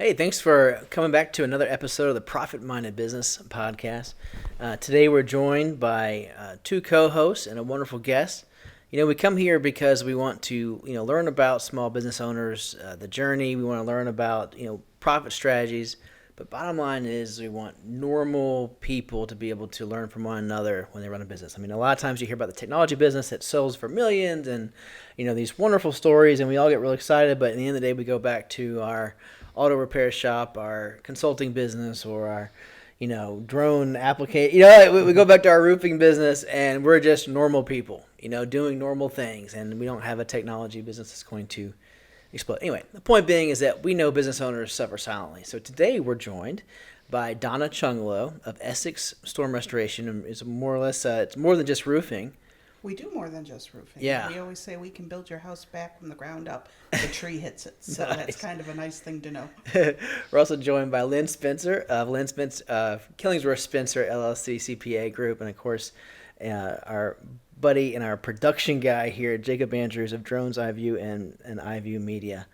Hey, thanks for coming back to another episode of the Profit Minded Business Podcast. Today we're joined by two co-hosts and a wonderful guest. We come here because we want to, learn about small business owners, the journey. We want to learn about, profit strategies. But bottom line is we want normal people to be able to learn from one another when they run a business. I mean, a lot of times you hear about the technology business that sells for millions and, these wonderful stories, and we all get really excited. But at the end of the day, we go back to our auto repair shop, our consulting business, or our, drone application. We go back to our roofing business, and we're just normal people, doing normal things, and we don't have a technology business that's going to explode. Anyway, the point being is that we know business owners suffer silently. So today we're joined by Donna Chunglo of Escex Storm Restoration, and it's more or less it's more than just roofing. We do more than just roofing. Yeah. We always say we can build your house back from the ground up. The tree hits it. So Nice. That's kind of a nice thing to know. We're also joined by Lynn Spencer of Killingsworth Spencer LLC CPA Group, and of course, our buddy and our production guy here, Jacob Andrews of Drones iVue and iVue Media.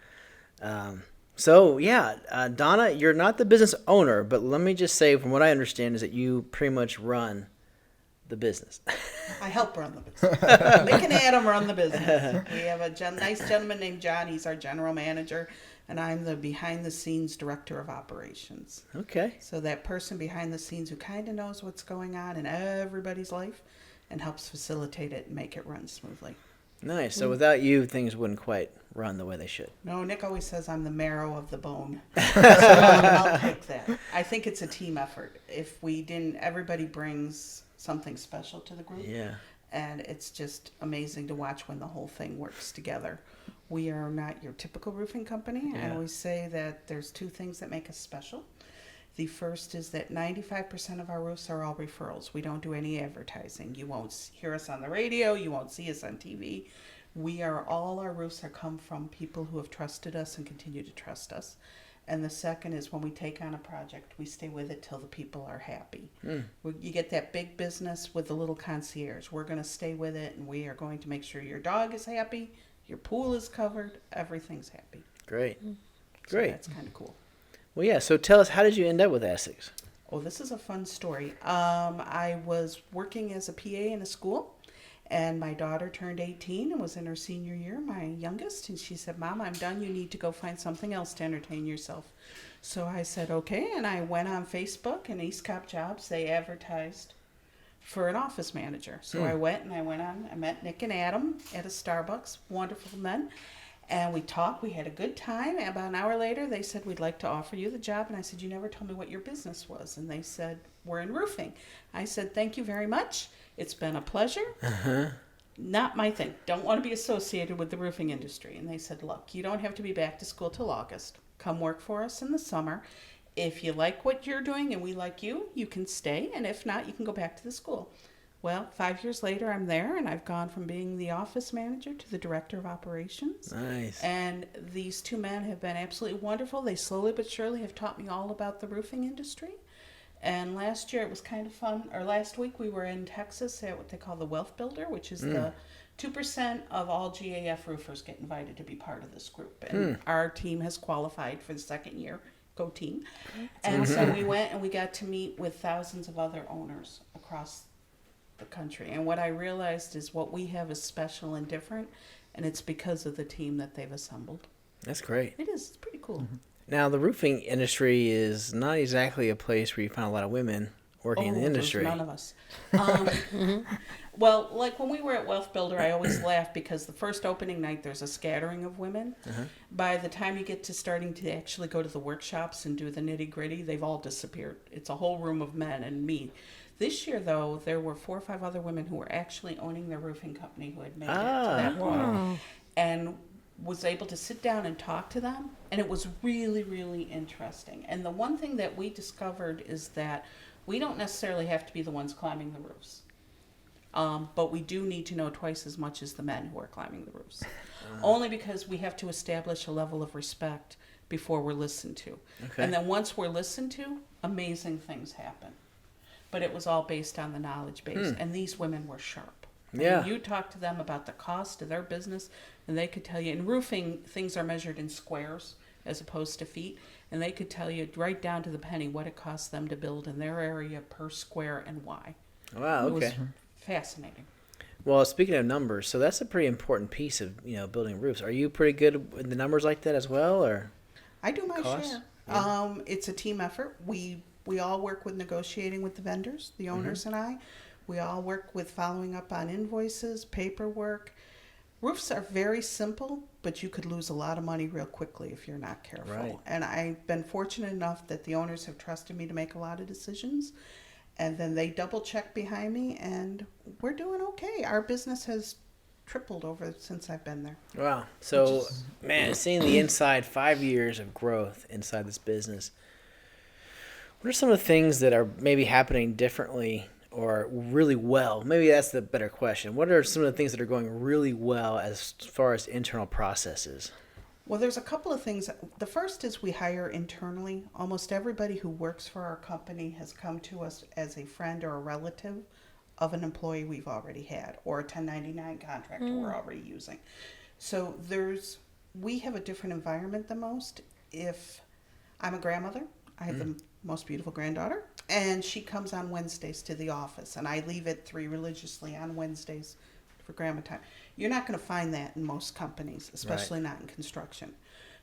Donna, you're not the business owner, but let me just say, from what I understand, is that you pretty much run the business. I help run the business. Nick and Adam run the business. We have a nice gentleman named John. He's our general manager, and I'm the behind-the-scenes director of operations. Okay. So that person behind the scenes who kind of knows what's going on in everybody's life and helps facilitate it and make it run smoothly. Nice. So without you, things wouldn't quite run the way they should. No, Nick always says I'm the marrow of the bone. So I'll take that. I think it's a team effort. If we didn't, everybody brings something special to the group. Yeah. And it's just amazing to watch when the whole thing works together. We are not your typical roofing company. Yeah. I always say that there's two things that make us special. The first is that 95% of our roofs are all referrals. We don't do any advertising. You won't hear us on the radio. You won't see us on TV. All our roofs come from people who have trusted us and continue to trust us. And the second is when we take on a project, we stay with it till the people are happy. You get that big business with the little concierge. We're going to stay with it, and we are going to make sure your dog is happy, your pool is covered, everything's happy. Great. So Great. that's kind of cool. Well, yeah. So tell us, how did you end up with Essex? Oh, this is a fun story. I was working as a PA in a school, and my daughter turned 18 and was in her senior year, my youngest, and she said, "Mom, I'm done. You need to go find something else to entertain yourself." So I said, okay, and I went on Facebook, and East Cop Jobs, they advertised for an office manager. So I went on. I met Nick and Adam at a Starbucks, wonderful men. And we talked. We had a good time. And about an hour later, they said, "We'd like to offer you the job." And I said, "You never told me what your business was." And they said, "We're in roofing." I said, "Thank you very much. It's been a pleasure." Not my thing. Don't want to be associated with the roofing industry. And they said, "Look, you don't have to be back to school till August. Come work for us in the summer. If you like what you're doing and we like you, you can stay. And if not, you can go back to the school." Well, 5 years later, I'm there, and I've gone from being the office manager to the director of operations. Nice. And these two men have been absolutely wonderful. They slowly but surely have taught me all about the roofing industry. And last year, it was kind of fun. Or last week, we were in Texas at what they call the Wealth Builder, which is the 2% of all GAF roofers get invited to be part of this group. And our team has qualified for the second year. Go team. And so we went and we got to meet with thousands of other owners across the country. And what I realized is what we have is special and different, and it's because of the team that they've assembled. That's great. It is. It's pretty cool. Now, the roofing industry is not exactly a place where you find a lot of women working in the industry. There's none of us. Well, like when we were at Wealth Builder, I always laugh because the first opening night, there's a scattering of women. By the time you get to starting to actually go to the workshops and do the nitty-gritty, they've all disappeared. It's a whole room of men and me. This year, though, there were 4 or 5 other women who were actually owning their roofing company who had made it to that point. And was able to sit down and talk to them, and it was really, really interesting. And the one thing that we discovered is that we don't necessarily have to be the ones climbing the roofs. But we do need to know twice as much as the men who are climbing the roofs. Only because we have to establish a level of respect before we're listened to. Okay. And then once we're listened to, amazing things happen. But it was all based on the knowledge base. And these women were sharp. I mean, you talk to them about the cost of their business, and they could tell you. In roofing, things are measured in squares. as opposed to feet. And they could tell you right down to the penny what it costs them to build in their area per square and why. Wow, okay. It was fascinating. Well, speaking of numbers, so that's a pretty important piece of, building roofs. Are you pretty good with the numbers like that as well, or? I do my Cost? share. Yeah. It's a team effort. We all work with negotiating with the vendors, the owners and I. We all work with following up on invoices, paperwork. Roofs are very simple, but you could lose a lot of money real quickly if you're not careful. Right. And I've been fortunate enough that the owners have trusted me to make a lot of decisions. And then they double check behind me, and we're doing okay. Our business has tripled over since I've been there. Wow. So, man, seeing the inside 5 years of growth inside this business, what are some of the things that are maybe happening differently or really well? Maybe that's the better question. What are some of the things that are going really well as far as internal processes? Well, there's a couple of things. The first is we hire internally. Almost everybody who works for our company has come to us as a friend or a relative of an employee we've already had, or a 1099 contractor we're already using. So we have a different environment than most. If I'm a grandmother, I have the most beautiful granddaughter, and she comes on Wednesdays to the office, and I leave at 3 religiously on Wednesdays for grandma time. You're not going to find that in most companies, especially not in construction.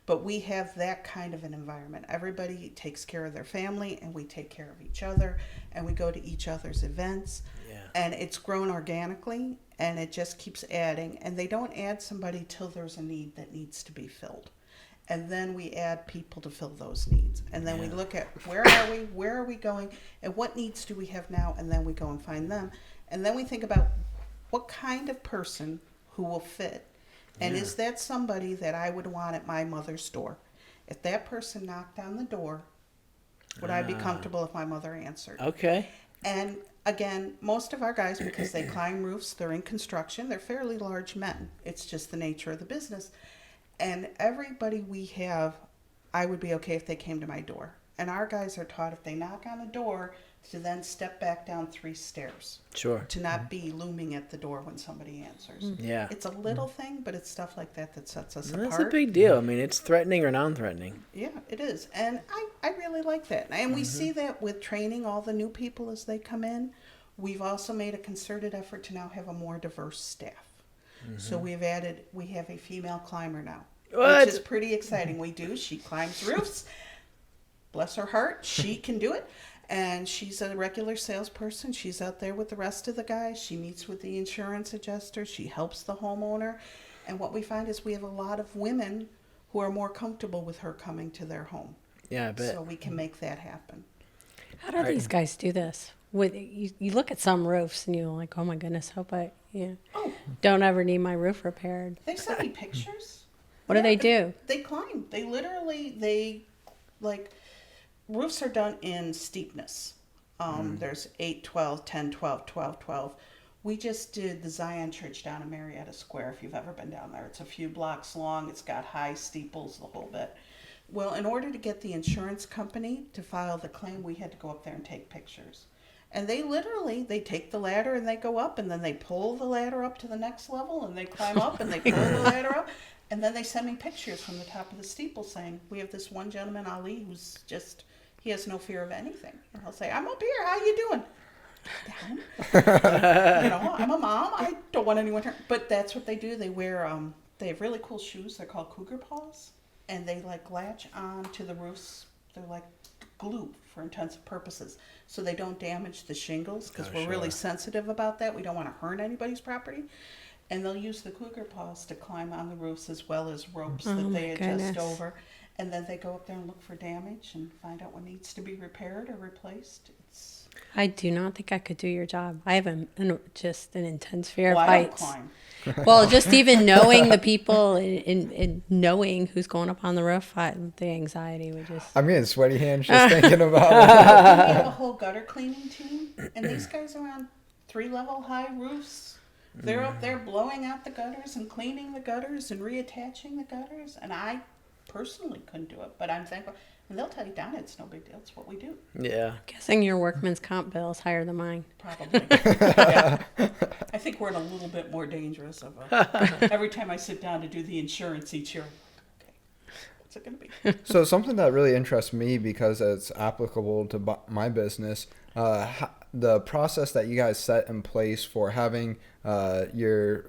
But we have that kind of an environment. Everybody takes care of their family, and we take care of each other, and we go to each other's events. Yeah. And it's grown organically, and it just keeps adding. And they don't add somebody till there's a need that needs to be filled. And then we add people to fill those needs. And then we look at where are we going, and what needs do we have now, and then we go and find them. And then we think about what kind of person who will fit, and is that somebody that I would want at my mother's door? If that person knocked on the door, would I be comfortable if my mother answered? Okay. And again, most of our guys, because they climb roofs, they're in construction, they're fairly large men. It's just the nature of the business. And everybody we have, I would be okay if they came to my door. And our guys are taught if they knock on the door to then step back down 3 stairs. Sure. To not be looming at the door when somebody answers. Yeah. It's a little thing, but it's stuff like that that sets us apart. That's a big deal. I mean, it's threatening or non-threatening. Yeah, it is. And I really like that. And we see that with training all the new people as they come in. We've also made a concerted effort to now have a more diverse staff. So we have a female climber now. What? Which is pretty exciting. We do. She climbs roofs. Bless her heart. She can do it. And she's a regular salesperson. She's out there with the rest of the guys. She meets with the insurance adjuster. She helps the homeowner. And what we find is we have a lot of women who are more comfortable with her coming to their home. Yeah, I bet. So we can make that happen. How do these guys do this? With you look at some roofs and you're like, oh my goodness, hope I don't ever need my roof repaired. They send me pictures. What do they do? They climb. Roofs are done in steepness. There's 8, 12, 10, 12, 12, 12. We just did the Zion Church down in Marietta Square, if you've ever been down there. It's a few blocks long. It's got high steeples, the whole bit. Well, in order to get the insurance company to file the claim, we had to go up there and take pictures. And they take the ladder and they go up, and then they pull the ladder up to the next level, and they climb up and they pull the ladder up. And then they send me pictures from the top of the steeple saying, we have this one gentleman, Ali, who's just... He has no fear of anything. And he'll say, I'm up here. How you doing? Down. I'm a mom. I don't want anyone to... But that's what they do. They wear... they have really cool shoes. They're called cougar paws. And they, latch on to the roofs. They're like glue for intensive purposes. So they don't damage the shingles, because we're really sensitive about that. We don't want to hurt anybody's property. And they'll use the cougar paws to climb on the roofs, as well as ropes that they adjust over. And then they go up there and look for damage and find out what needs to be repaired or replaced. I do not think I could do your job. I have just an intense fear of I don't heights. climb. Well, just even knowing the people and knowing who's going up on the roof, the anxiety would just... I'm getting sweaty hands just thinking about it. We have a whole gutter cleaning team, and these guys are on 3-level high roofs. They're up there blowing out the gutters and cleaning the gutters and reattaching the gutters, and I personally couldn't do it, but I'm thankful. And they'll tell you, Donna, it's no big deal. It's what we do. Yeah. Guessing your workman's comp bill is higher than mine. Probably. Yeah. I think we're in a little bit more dangerous of every time I sit down to do the insurance each year. Okay. What's it going to be? So something that really interests me because it's applicable to my business, the process that you guys set in place for having your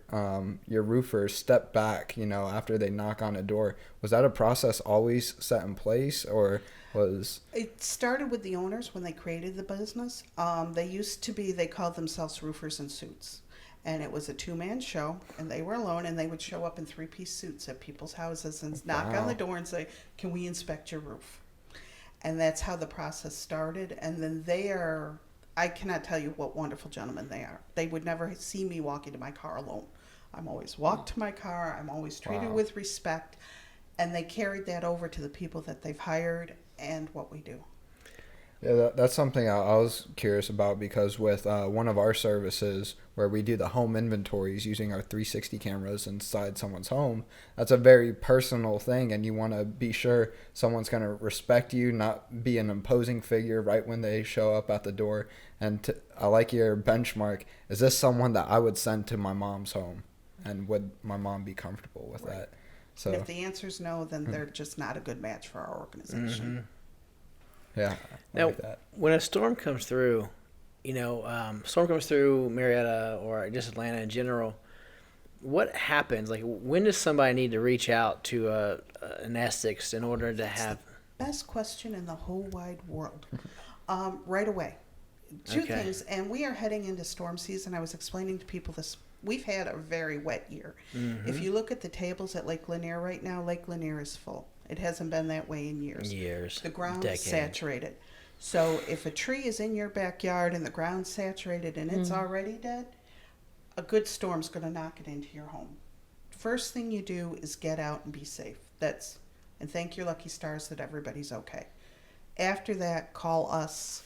roofers step back, after they knock on a door, was that a process always set in place, or was... It started with the owners when they created the business. They called themselves Roofers in Suits. And it was a two-man show, and they were alone, and they would show up in three-piece suits at people's houses and knock on the door and say, "Can we inspect your roof?" And that's how the process started. And then I cannot tell you what wonderful gentlemen they are. They would never see me walking to my car alone. I'm always walked to my car. I'm always treated with respect. And they carried that over to the people that they've hired and what we do. Yeah, that's something I was curious about, because with one of our services where we do the home inventories using our 360 cameras inside someone's home, that's a very personal thing, and you want to be sure someone's going to respect you, not be an imposing figure right when they show up at the door. And I like your benchmark. Is this someone that I would send to my mom's home, and would my mom be comfortable with that? So And if the answer is no, then they're just not a good match for our organization. Mm-hmm. yeah, I Now, like that. when a storm comes through, storm comes through Marietta or just Atlanta in general, what happens? Like, when does somebody need to reach out to an Essex in order to have... Best question in the whole wide world. Right away. Two Okay. things, and we are heading into storm season. I was explaining to people this. We've had a very wet year. Mm-hmm. If you look at the tables at Lake Lanier right now, Lake Lanier is full. It hasn't been that way in years. The ground is decades. saturated. So if a tree is in your backyard and the ground's saturated and it's already dead, a good storm's going to knock it into your home. First thing you do is get out and be safe. And thank your lucky stars that everybody's okay. After that, call us,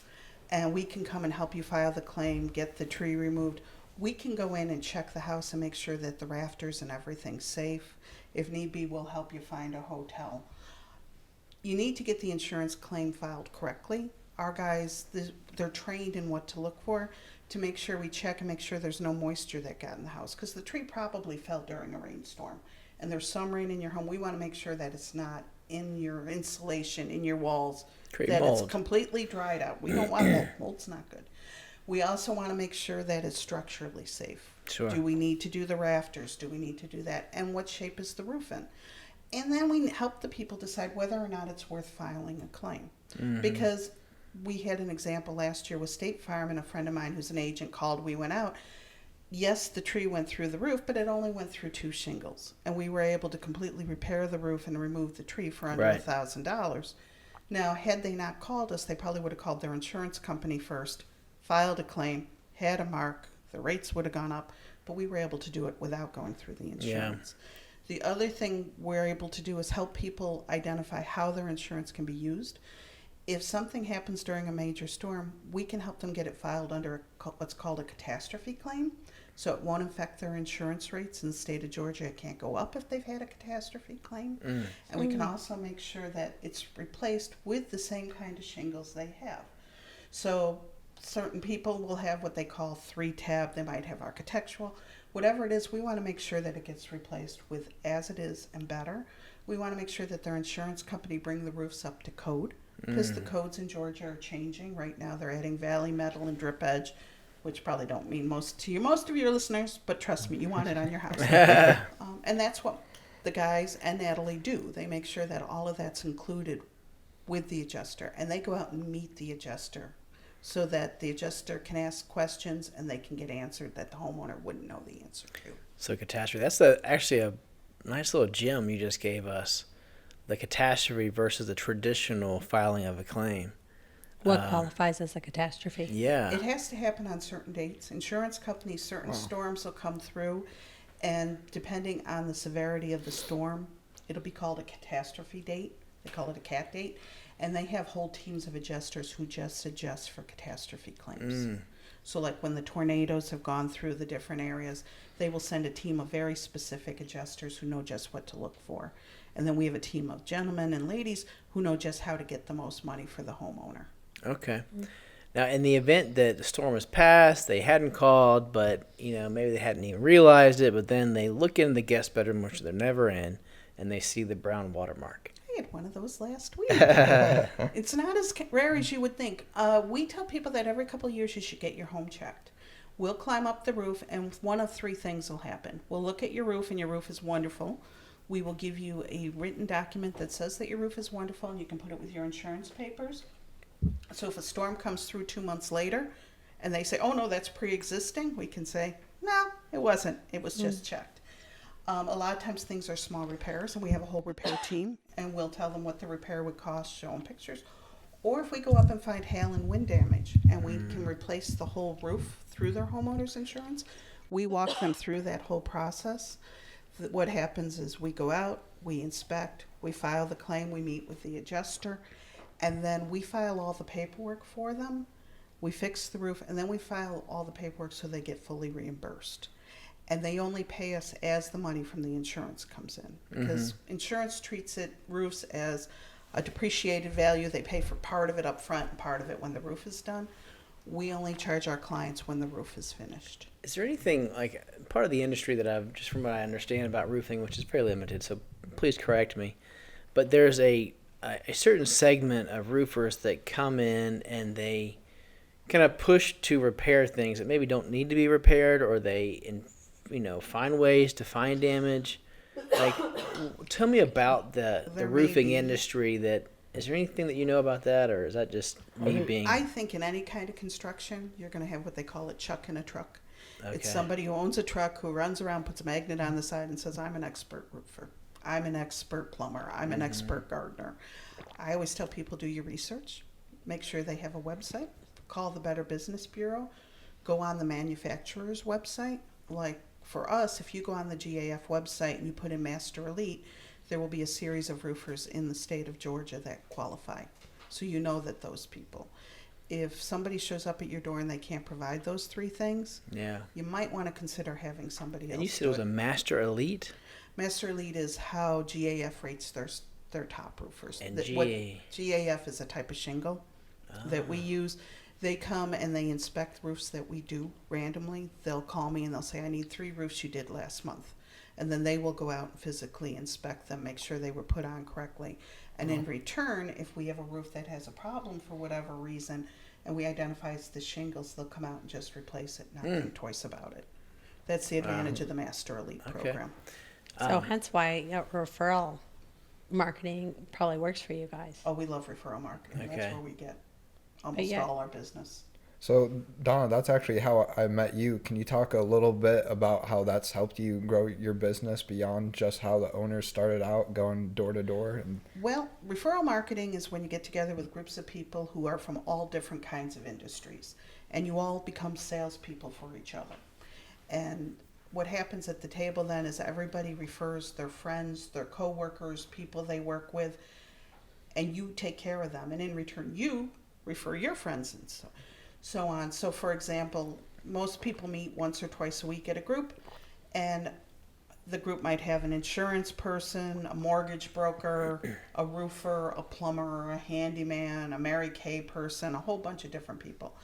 and we can come and help you file the claim, get the tree removed. We can go in and check the house and make sure that the rafters and everything's safe. If need be, we'll help you find a hotel. You need to get the insurance claim filed correctly. Our guys, they're trained in what to look for to make sure we check and make sure there's no moisture that got in the house, because the tree probably fell during a rainstorm and there's some rain in your home. We want to make sure that it's not in your insulation, in your walls, that mold. it's completely dried out. We don't want mold. Mold's not good. We also want to make sure that it's structurally safe. Sure. Do we need to do the rafters? Do we need to do that? And what shape is the roof in? And then we help the people decide whether or not it's worth filing a claim. Mm-hmm. Because we had an example last year with State Farm, and a friend of mine who's an agent called. We went out. Yes, the tree went through the roof, but it only went through 2 shingles. And we were able to completely repair the roof and remove the tree for under Right. $1,000. Now, had they not called us, they probably would have called their insurance company first, filed a claim, had a mark, the rates would have gone up, but we were able to do it without going through the insurance. The other thing we're able to do is help people identify how their insurance can be used. If something happens during a major storm, we can help them get it filed under what's called a catastrophe claim, so it won't affect their insurance rates. In the state of Georgia, it can't go up if they've had a catastrophe claim. And we can also make sure that it's replaced with the same kind of shingles they have. So certain people will have what they call 3-tab. They might have architectural. Whatever it is, we want to make sure that it gets replaced with as it is and better. We want to make sure that their insurance company bring the roofs up to code, because the codes in Georgia are changing. Right now they're adding valley metal and drip edge, which probably don't mean most of your listeners, but trust me, you want it on your house. And that's what the guys and Natalie do. They make sure that all of that's included with the adjuster, and they go out and meet the adjuster so that the adjuster can ask questions and they can get answered that the homeowner wouldn't know the answer to. So catastrophe. That's actually a nice little gem you just gave us. The catastrophe versus the traditional filing of a claim. What qualifies as a catastrophe? Yeah. It has to happen on certain dates. Insurance companies, certain storms will come through, and depending on the severity of the storm, it'll be called a catastrophe date. They call it a CAT date. And they have whole teams of adjusters who just adjust for catastrophe claims. So like when the tornadoes have gone through the different areas, they will send a team of very specific adjusters who know just what to look for. And then we have a team of gentlemen and ladies who know just how to get the most money for the homeowner. Okay. Now, in the event that the storm has passed, they hadn't called, but maybe they hadn't even realized it, but then they look in the guest bedroom, which they're never in, and they see the brown watermark. had one of those last week. It's not as rare as you would think. We tell people that every couple of years you should get your home checked. We'll climb up the roof, and one of three things will happen. We'll look at your roof, and your roof is wonderful. We will give you a written document that says that your roof is wonderful, and you can put it with your insurance papers. So if a storm comes through 2 months later, and they say, oh, no, that's pre-existing, we can say, no, it wasn't. It was just checked. A lot of times things are small repairs, and we have a whole repair team, and we'll tell them what the repair would cost, show them pictures. Or if we go up and find hail and wind damage, and we can replace the whole roof through their homeowner's insurance, we walk them through that whole process. What happens is we go out, we inspect, we file the claim, we meet with the adjuster, and then we file all the paperwork for them. We fix the roof, and then we file all the paperwork so they get fully reimbursed. And they only pay us as the money from the insurance comes in, because insurance treats roofs as a depreciated value. They pay for part of it up front and part of it when the roof is done. We only charge our clients when the roof is finished. Is there anything, like, part of the industry that I've, just from what I understand about roofing, which is very limited, so please correct me, but there's a certain segment of roofers that come in and they kind of push to repair things that maybe don't need to be repaired, or they, find ways to find damage. Like, tell me about the roofing industry. Is there anything that you know about that, or is that just me being? I think in any kind of construction, you're going to have what they call a chuck in a truck. Okay. It's somebody who owns a truck, who runs around, puts a magnet on the side, and says, I'm an expert roofer. I'm an expert plumber. I'm an expert gardener. I always tell people, do your research. Make sure they have a website. Call the Better Business Bureau. Go on the manufacturer's website. Like for us, if you go on the GAF website and you put in Master Elite, there will be a series of roofers in the state of Georgia that qualify. So you know that those people. If somebody shows up at your door and they can't provide those three things, you might want to consider having somebody else. And you said it was a Master Elite? Master Elite is how GAF rates their top roofers. And GAF is a type of shingle that we use. They come and they inspect roofs that we do randomly. They'll call me and they'll say, I need 3 roofs you did last month. And then they will go out and physically inspect them, make sure they were put on correctly. And in return, if we have a roof that has a problem for whatever reason, and we identify it's the shingles, they'll come out and just replace it, not think twice about it. That's the advantage of the Master Elite program. So hence why referral marketing probably works for you guys. Oh, we love referral marketing. Okay. That's where we get almost all our business. So, Donna, that's actually how I met you. Can you talk a little bit about how that's helped you grow your business beyond just how the owners started out going door to door? Well, referral marketing is when you get together with groups of people who are from all different kinds of industries, and you all become salespeople for each other. And what happens at the table then is everybody refers their friends, their coworkers, people they work with, and you take care of them. And in return, you refer your friends and so on. So, for example, most people meet once or twice a week at a group, and the group might have an insurance person, a mortgage broker, a roofer, a plumber, a handyman, a Mary Kay person, a whole bunch of different people.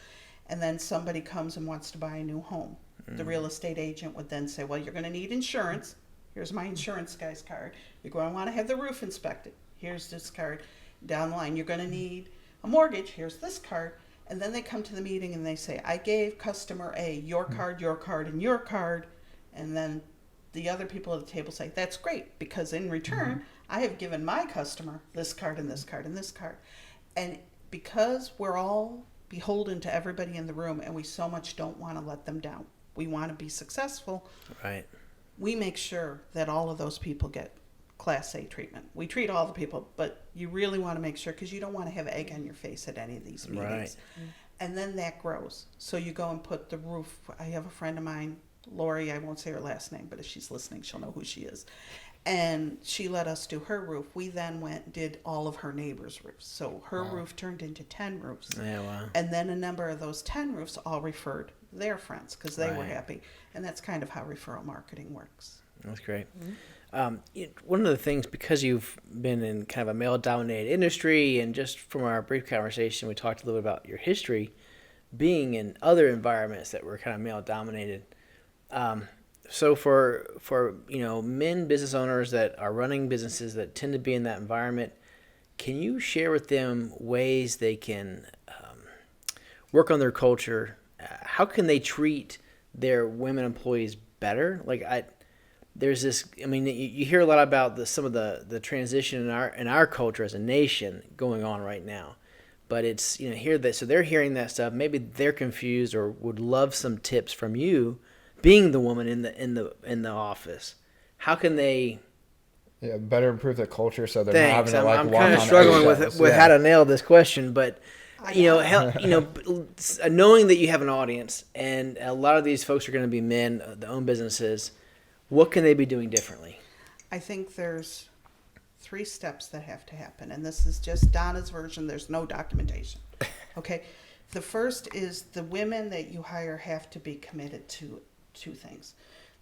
And then somebody comes and wants to buy a new home. The real estate agent would then say, well, you're going to need insurance. Here's my insurance guy's card. You're going to want to have the roof inspected. Here's this card. Down the line, you're going to need a mortgage. Here's this card. And then they come to the meeting and they say, I gave customer A your card, and your card. And then the other people at the table say, that's great, because in return, I have given my customer this card and this card and this card. And because we're all beholden to everybody in the room and we so much don't want to let them down, we want to be successful. Right. We make sure that all of those people get Class A treatment. We treat all the people, but you really want to make sure, because you don't want to have egg on your face at any of these meetings. Right. And then that grows. So you go and put the roof. I have a friend of mine, Lori, I won't say her last name, but if she's listening, she'll know who she is. And she let us do her roof. We then went and did all of her neighbors' roofs. So her roof turned into 10 roofs. Yeah, wow. And then a number of those 10 roofs all referred their friends because they were happy. And that's kind of how referral marketing works. That's great. One of the things, because you've been in kind of a male-dominated industry, and just from our brief conversation, we talked a little bit about your history, being in other environments that were kind of male-dominated. So for men business owners that are running businesses that tend to be in that environment, can you share with them ways they can work on their culture? How can they treat their women employees better? There's this. I mean, you hear a lot about some of the transition in our culture as a nation going on right now, but it's so they're hearing that stuff. Maybe they're confused or would love some tips from you, being the woman in the office. How can they? Yeah, better improve the culture so they're Thanks. not having to I'm walk kind of on struggling eggshells. with how to nail this question, but knowing that you have an audience and a lot of these folks are going to be men that own businesses, what can they be doing differently? I think there's 3 steps that have to happen, and this is just Donna's version. There's no documentation. Okay, the first is the women that you hire have to be committed to 2 things.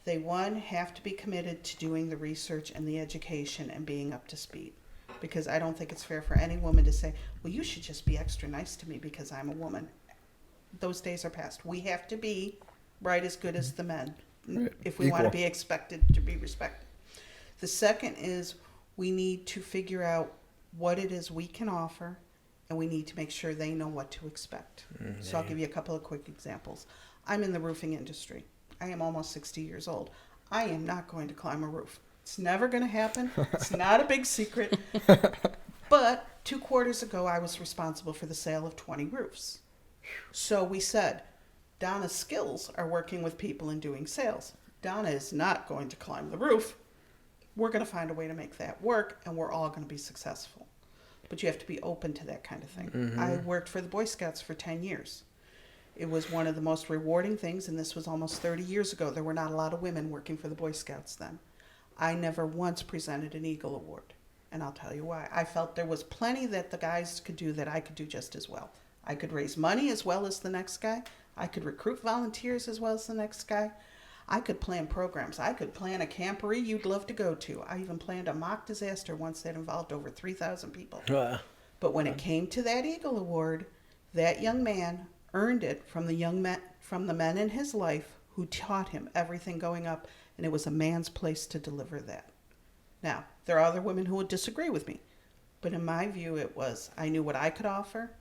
They, 1, have to be committed to doing the research and the education and being up to speed. Because I don't think it's fair for any woman to say, well, you should just be extra nice to me because I'm a woman. Those days are past. We have to be right as good as the men if we want to be expected to be respected. The second is we need to figure out what it is we can offer, and we need to make sure they know what to expect. Mm-hmm. So I'll give you a couple of quick examples. I'm in the roofing industry. I am almost 60 years old. I am not going to climb a roof. It's never going to happen. It's not a big secret. But 2 quarters ago, I was responsible for the sale of 20 roofs. So we said, Donna's skills are working with people and doing sales. Donna is not going to climb the roof. We're going to find a way to make that work, and we're all going to be successful. But you have to be open to that kind of thing. Mm-hmm. I worked for the Boy Scouts for 10 years. It was one of the most rewarding things, and this was almost 30 years ago. There were not a lot of women working for the Boy Scouts then. I never once presented an Eagle Award, and I'll tell you why. I felt there was plenty that the guys could do that I could do just as well. I could raise money as well as the next guy. I could recruit volunteers as well as the next guy. I could plan programs. I could plan a camporee you'd love to go to. I even planned a mock disaster once that involved over 3,000 people. But when it came to that Eagle Award, that young man earned it from the men in his life who taught him everything going up, and it was a man's place to deliver that. Now, there are other women who would disagree with me, but in my view, it was I knew what I could offer,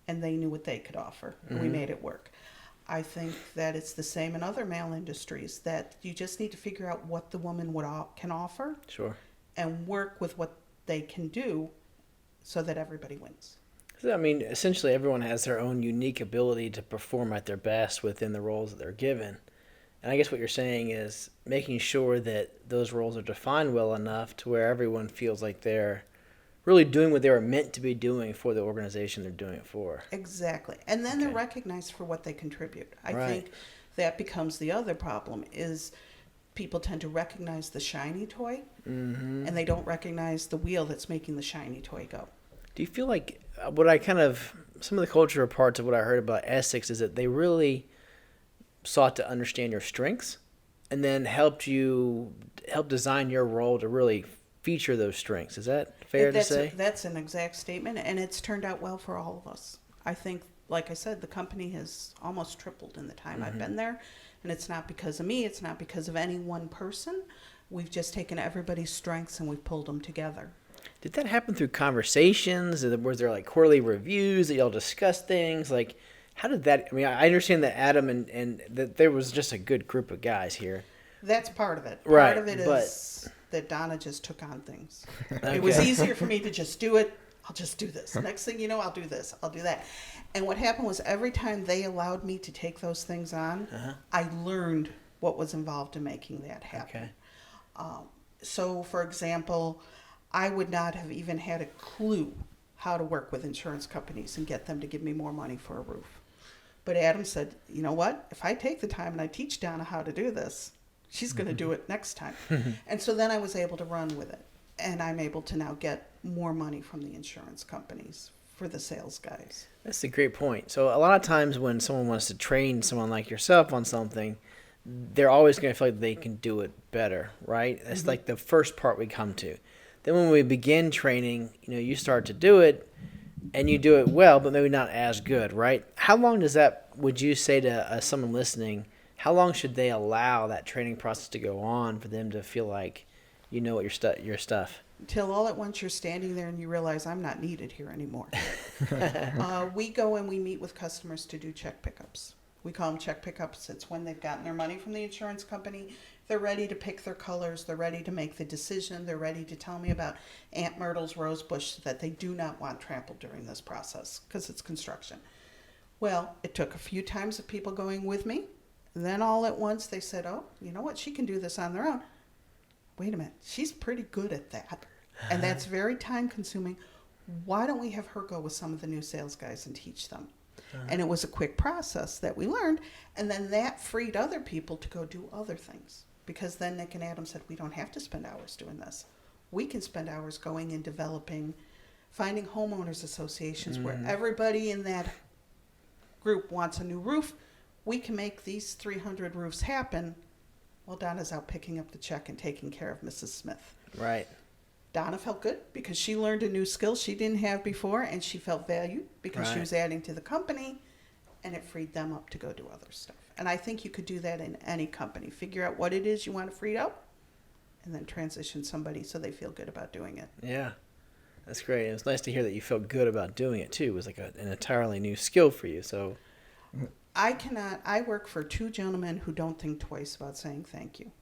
and they knew what they could offer, and we made it work. I think that it's the same in other male industries, that you just need to figure out what the woman can offer, sure, and work with what they can do so that everybody wins. I mean, essentially everyone has their own unique ability to perform at their best within the roles that they're given. And I guess what you're saying is making sure that those roles are defined well enough to where everyone feels like they're really doing what they were meant to be doing for the organization they're doing it for. Exactly. And then they're recognized for what they contribute. I think that becomes the other problem is people tend to recognize the shiny toy, and they don't recognize the wheel that's making the shiny toy go. Do you feel like some of the cultural parts of what I heard about Escex is that they really sought to understand your strengths and then help design your role to really feature those strengths. Is that fair to say? That's an exact statement, and it's turned out well for all of us. I think, like I said, the company has almost tripled in the time I've been there, and it's not because of me. It's not because of any one person. We've just taken everybody's strengths and we've pulled them together. Did that happen through conversations? Was there like quarterly reviews that y'all discussed things? Like, how did that? I mean, I understand that Adam and that there was just a good group of guys here. That's part of it. Right, Part of it is that Donna just took on things. Okay. It was easier for me to just do it. I'll just do this. Next thing you know, I'll do this. I'll do that. And what happened was every time they allowed me to take those things on, I learned what was involved in making that happen. Okay. So, for example, I would not have even had a clue how to work with insurance companies and get them to give me more money for a roof. But Adam said, you know what? If I take the time and I teach Donna how to do this, she's going to do it next time. And so then I was able to run with it. And I'm able to now get more money from the insurance companies for the sales guys. That's a great point. So a lot of times when someone wants to train someone like yourself on something, they're always going to feel like they can do it better, right? That's like the first part we come to. Then when we begin training, you start to do it, and you do it well, but maybe not as good, right? How long would you say to someone listening, how long should they allow that training process to go on for them to feel like you know what your stuff? Till all at once you're standing there and you realize I'm not needed here anymore. We go and we meet with customers to do check pickups. We call them check pickups. It's when they've gotten their money from the insurance company. They're ready to pick their colors. They're ready to make the decision. They're ready to tell me about Aunt Myrtle's rose bush that they do not want trampled during this process because it's construction. Well, it took a few times of people going with me. Then all at once they said, oh, you know what? She can do this on their own. Wait a minute. She's pretty good at that. And that's very time consuming. Why don't we have her go with some of the new sales guys and teach them? And it was a quick process that we learned. And then that freed other people to go do other things. Because then Nick and Adam said, we don't have to spend hours doing this. We can spend hours going and developing, finding homeowners associations where everybody in that group wants a new roof. We can make these 300 roofs happen while Donna's out picking up the check and taking care of Mrs. Smith. Right. Donna felt good because she learned a new skill she didn't have before, and she felt valued because she was adding to the company, and it freed them up to go do other stuff. And I think you could do that in any company. Figure out what it is you want to free up, and then transition somebody so they feel good about doing it. Yeah, that's great. It's nice to hear that you felt good about doing it too. It was like an entirely new skill for you. So I work for two gentlemen who don't think twice about saying thank you.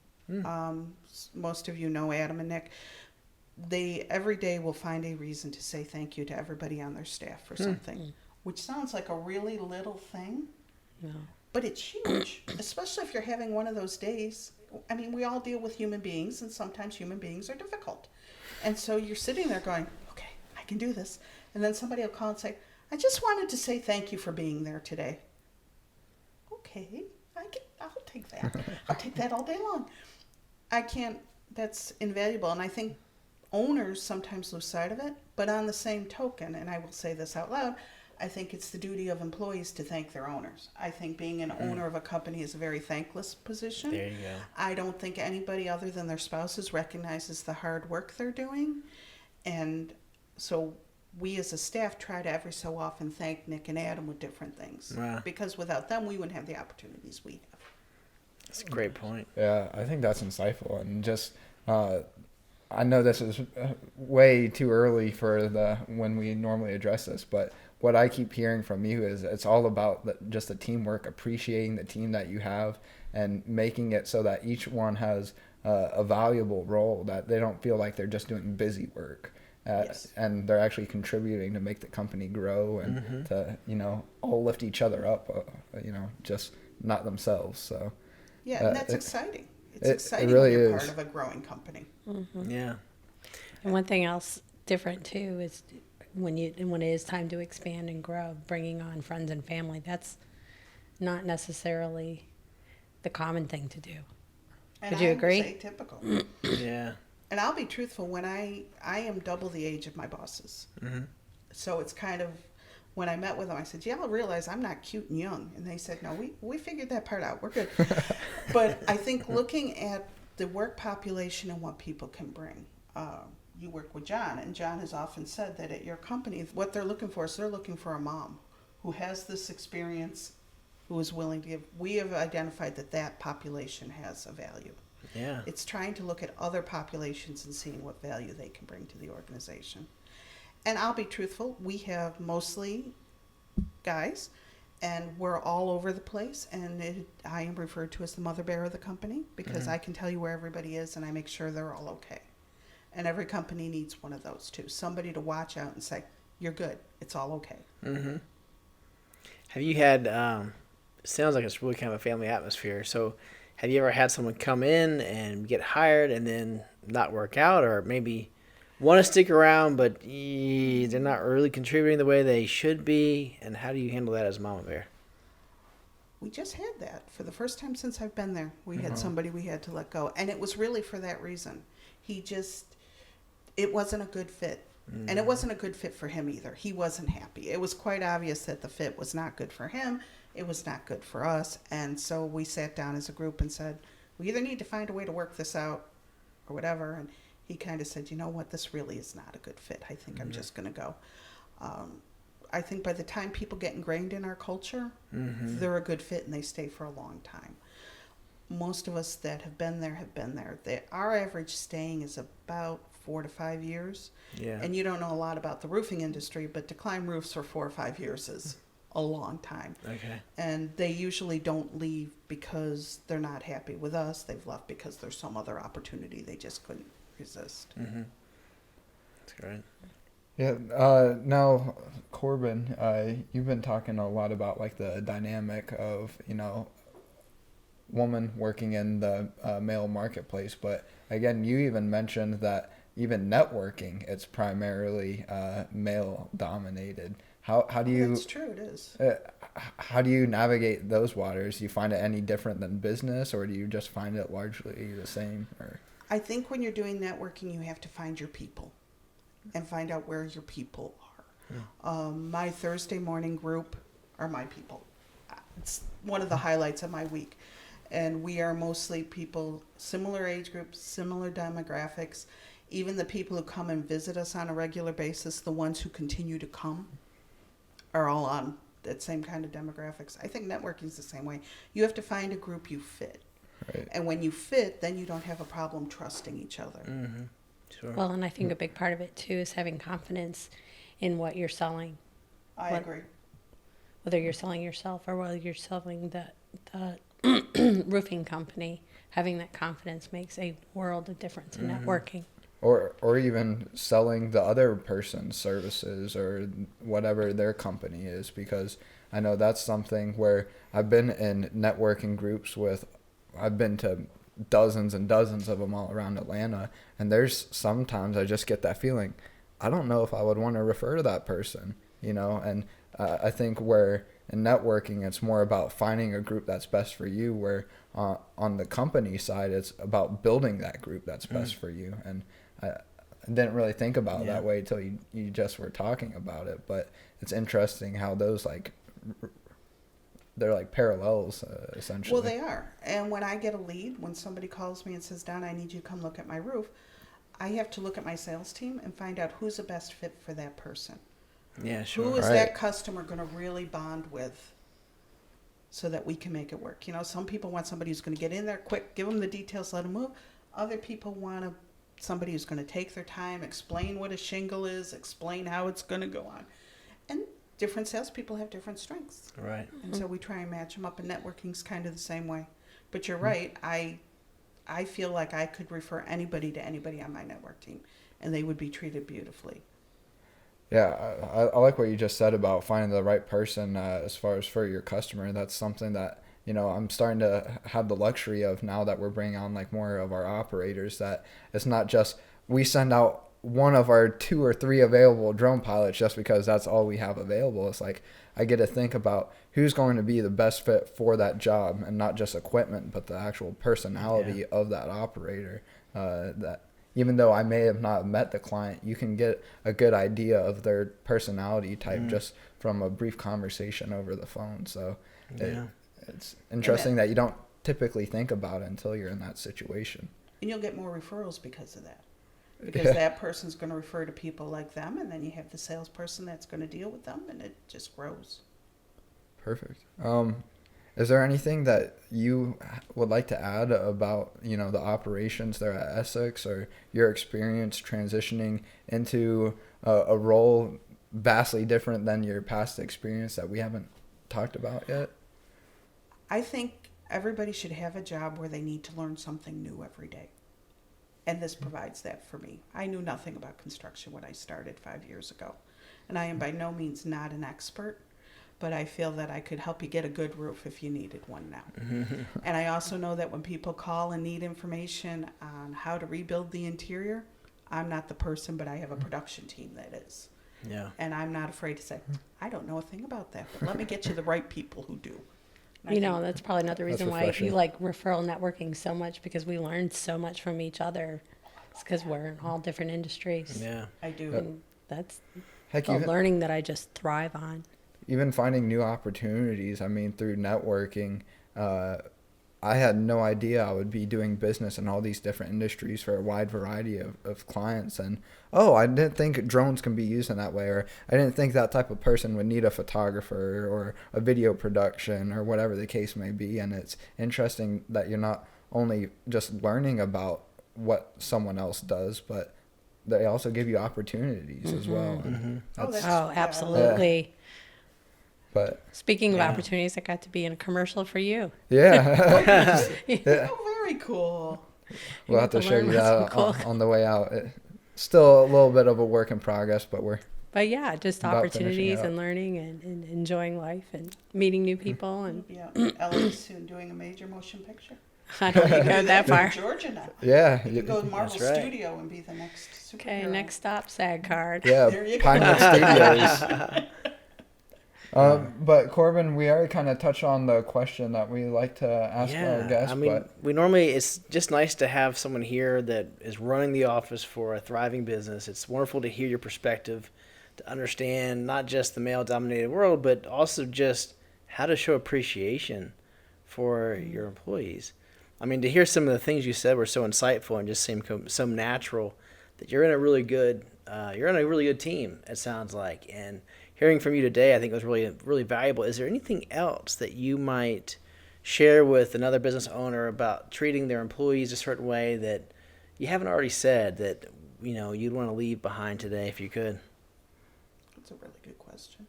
Most of you know Adam and Nick. They every day will find a reason to say thank you to everybody on their staff for something, which sounds like a really little thing, but it's huge, especially if you're having one of those days. I mean, we all deal with human beings, and sometimes human beings are difficult. And so you're sitting there going, okay, I can do this. And then somebody will call and say, I just wanted to say thank you for being there today. Okay, I'll take that. I'll take that all day long. That's invaluable. And I think owners sometimes lose sight of it, but on the same token, and I will say this out loud, I think it's the duty of employees to thank their owners. I think being an owner of a company is a very thankless position. there you go. I don't think anybody other than their spouses recognizes the hard work they're doing. And so we as a staff try to every so often thank Nick and Adam with different things. Wow. Because without them, we wouldn't have the opportunities we have. That's a great point. Yeah, I think that's insightful. And just, I know this is way too early for when we normally address this, but what I keep hearing from you is it's all about just the teamwork, appreciating the team that you have, and making it so that each one has a valuable role, that they don't feel like they're just doing busy work. And they're actually contributing to make the company grow and to, all lift each other up, just not themselves. So yeah, and that's exciting. It's exciting really when you're is part of a growing company. Yeah. And one thing else different too is when it is time to expand and grow, bringing on friends and family. That's not necessarily the common thing to do. Would you agree? Say typical. Yeah. And I'll be truthful, when I am double the age of my bosses. So it's kind of, when I met with them, I said, yeah, I realize I'm not cute and young. And they said, no, we figured that part out. We're good. But I think looking at the work population and what people can bring, you work with John, and John has often said that at your company, what they're looking for is they're looking for a mom who has this experience, who is willing to give. We have identified that population has a value. Yeah. It's trying to look at other populations and seeing what value they can bring to the organization. And I'll be truthful, we have mostly guys, and we're all over the place, and I am referred to as the mother bear of the company because I can tell you where everybody is, and I make sure they're all okay. And every company needs one of those too. Somebody to watch out and say, you're good, it's all okay. Have you had, sounds like it's really kind of a family atmosphere, so have you ever had someone come in and get hired and then not work out, or maybe want to stick around but they're not really contributing the way they should be? And how do you handle that as Mama Bear? We just had that. For the first time since I've been there, we had somebody we had to let go. And it was really for that reason. It wasn't a good fit. And it wasn't a good fit for him either. He wasn't happy. It was quite obvious that the fit was not good for him. It was not good for us. And so we sat down as a group and said, we either need to find a way to work this out or whatever. And he kind of said, you know what, this really is not a good fit. I think I'm just going to go. I think by the time people get ingrained in our culture, they're a good fit and they stay for a long time. Most of us that have been there. Our average staying is about 4 to 5 years. Yeah. And you don't know a lot about the roofing industry, but to climb roofs for 4 or 5 years is a long time. Okay. And they usually don't leave because they're not happy with us. They've left because there's some other opportunity they just couldn't resist. Mm-hmm. That's great. Yeah. Now, Corbin, you've been talking a lot about like the dynamic of, woman working in the male marketplace, but again, you even mentioned that even networking, it's primarily male dominated. How do you? That's true. It is. How do you navigate those waters? Do you find it any different than business, or do you just find it largely the same? Or I think when you're doing networking, you have to find your people and find out where your people are. My Thursday morning group are my people. It's one of the highlights of my week. And we are mostly people, similar age groups, similar demographics. Even the people who come and visit us on a regular basis, the ones who continue to come, are all on that same kind of demographics. I think networking is the same way. You have to find a group you fit. right. And when you fit, then you don't have a problem trusting each other. Mm-hmm. Sure. Well, and I think a big part of it too is having confidence in what you're selling, I agree. whether you're selling yourself or whether you're selling the roofing company. Having that confidence makes a world of difference in networking. Or even selling the other person's services or whatever their company is, because I know that's something where I've been in networking groups I've been to dozens and dozens of them all around Atlanta, and there's sometimes I just get that feeling, I don't know if I would want to refer to that person, and I think where in networking it's more about finding a group that's best for you, where on the company side it's about building that group that's best for you. And I didn't really think about it that way until you just were talking about it, but it's interesting how those they're like parallels essentially. Well, they are. And when I get a lead, when somebody calls me and says, Donna, I need you to come look at my roof, I have to look at my sales team and find out who's the best fit for that person. Yeah, sure. Who is Right. that customer going to really bond with so that we can make it work? Some people want somebody who's going to get in there quick, give them the details, let them move. Other people want somebody who's going to take their time, explain what a shingle is, explain how it's going to go on. And different salespeople have different strengths. Right. And so we try and match them up, and networking's kind of the same way. But you're right. I feel like I could refer anybody to anybody on my network team, and they would be treated beautifully. Yeah, I like what you just said about finding the right person as far as for your customer. That's something that, I'm starting to have the luxury of now that we're bringing on like more of our operators, that it's not just we send out one of our 2 or 3 available drone pilots just because that's all we have available. It's like I get to think about who's going to be the best fit for that job, and not just equipment, but the actual personality of that operator. That even though I may have not met the client, you can get a good idea of their personality type just from a brief conversation over the phone. So it's interesting that you don't typically think about it until you're in that situation. And you'll get more referrals because of that. Because that person's going to refer to people like them, and then you have the salesperson that's going to deal with them, and it just grows. Perfect. Is there anything that you would like to add about, the operations there at Escex, or your experience transitioning into a role vastly different than your past experience that we haven't talked about yet? I think everybody should have a job where they need to learn something new every day. And this provides that for me. I knew nothing about construction when I started 5 years ago. And I am by no means not an expert, but I feel that I could help you get a good roof if you needed one now. And I also know that when people call and need information on how to rebuild the interior, I'm not the person, but I have a production team that is. Yeah. And I'm not afraid to say, I don't know a thing about that, but let me get you the right people who do. That's probably another reason why you like referral networking so much, because we learn so much from each other. It's because we're in all different industries. Yeah. I do. And that's Heck, the learning that I just thrive on. Even finding new opportunities, through networking, I had no idea I would be doing business in all these different industries for a wide variety of clients. And, I didn't think drones can be used in that way, or I didn't think that type of person would need a photographer or a video production or whatever the case may be. And it's interesting that you're not only just learning about what someone else does, but they also give you opportunities as well. And that's, Oh, absolutely. but Speaking of opportunities, I got to be in a commercial for you. yeah, Oh, very cool. we'll have to show you learn that some on the way out. Still a little bit of a work in progress, but we're But yeah, just About finishing opportunities it and up. learning and enjoying life and meeting new people. And Yeah, Ellie's soon doing a major motion picture. I don't think go that far. In Georgia now. yeah, You can go to Marvel That's right. Studio and be the next superhero. Okay, next stop, SAG card. yeah, There you go. Pinewood Studios. But Corbin, we already kind of touched on the question that we like to ask our guests. I mean, but we normally, it's just nice to have someone here that is running the office for a thriving business. It's wonderful to hear your perspective, to understand not just the male-dominated world, but also just how to show appreciation for your employees. I mean, to hear some of the things you said were so insightful and just seem so natural that you're in a really good team, it sounds like. And hearing from you today, I think was really, really valuable. Is there anything else that you might share with another business owner about treating their employees a certain way that you haven't already said that, you'd want to leave behind today if you could? That's a really good question.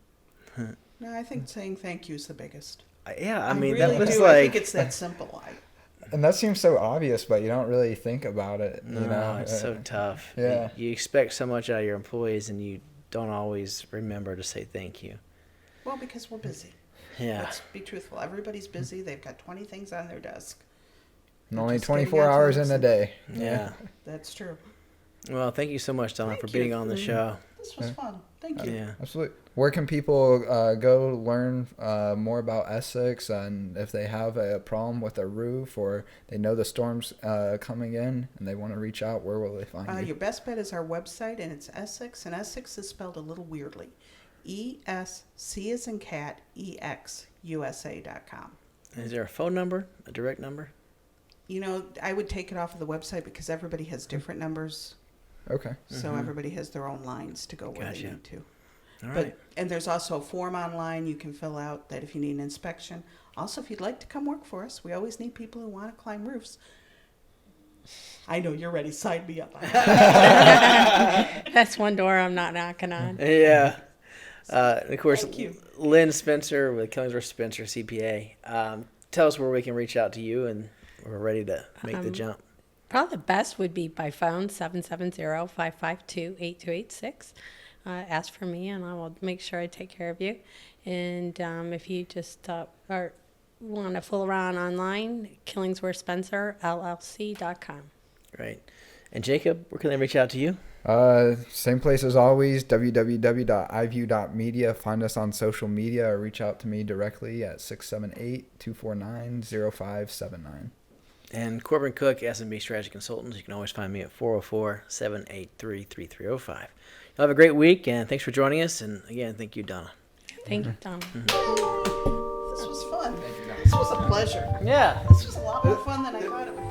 No, I think saying thank you is the biggest. I mean, really that was do. like, I think it's that simple. and that seems so obvious, but you don't really think about it. no, it's so tough. Yeah. You expect so much out of your employees and you don't always remember to say thank you. Well, because we're busy. Yeah. Let's be truthful. Everybody's busy. They've got 20 things on their desk. And only Just getting 24 out to hours them in a and- day. Yeah. That's true. Well, thank you so much, Donna, Thank for you. being on the show. This was fun. Thank you. Yeah. Absolutely. Where can people go learn more about Escex, and if they have a problem with their roof or they know the storm's coming in and they want to reach out, where will they find you? Your best bet is our website, and it's Escex, and Escex is spelled a little weirdly. ESC as in cat, EXUSA.com. Is there a phone number, a direct number? I would take it off of the website because everybody has different numbers, Okay. so everybody has their own lines to go where Gotcha. they need to. All right. And there's also a form online you can fill out that if you need an inspection. Also, if you'd like to come work for us, we always need people who want to climb roofs. I know you're ready. Sign me up. That's one door I'm not knocking on. Yeah. And of course, Thank you. Lynn Spencer with Killingsworth Spencer CPA. Tell us where we can reach out to you, and we're ready to make the jump. Probably the best would be by phone, 770-552-8286. Ask for me, and I will make sure I take care of you. And if you just want to fool around online, KillingsworthSpencerLLC.com. Great. And Jacob, where can they reach out to you? Same place as always, www.ivue.media. Find us on social media or reach out to me directly at 678-249-0579. And Corbin Cook, S&B Strategy Consultants. You can always find me at 404-783-3305. Y'all have a great week, and thanks for joining us. And again, thank you, Donna. Thank you, Donna. This was fun. This was a pleasure. Yeah. This was a lot more fun than I thought it would be.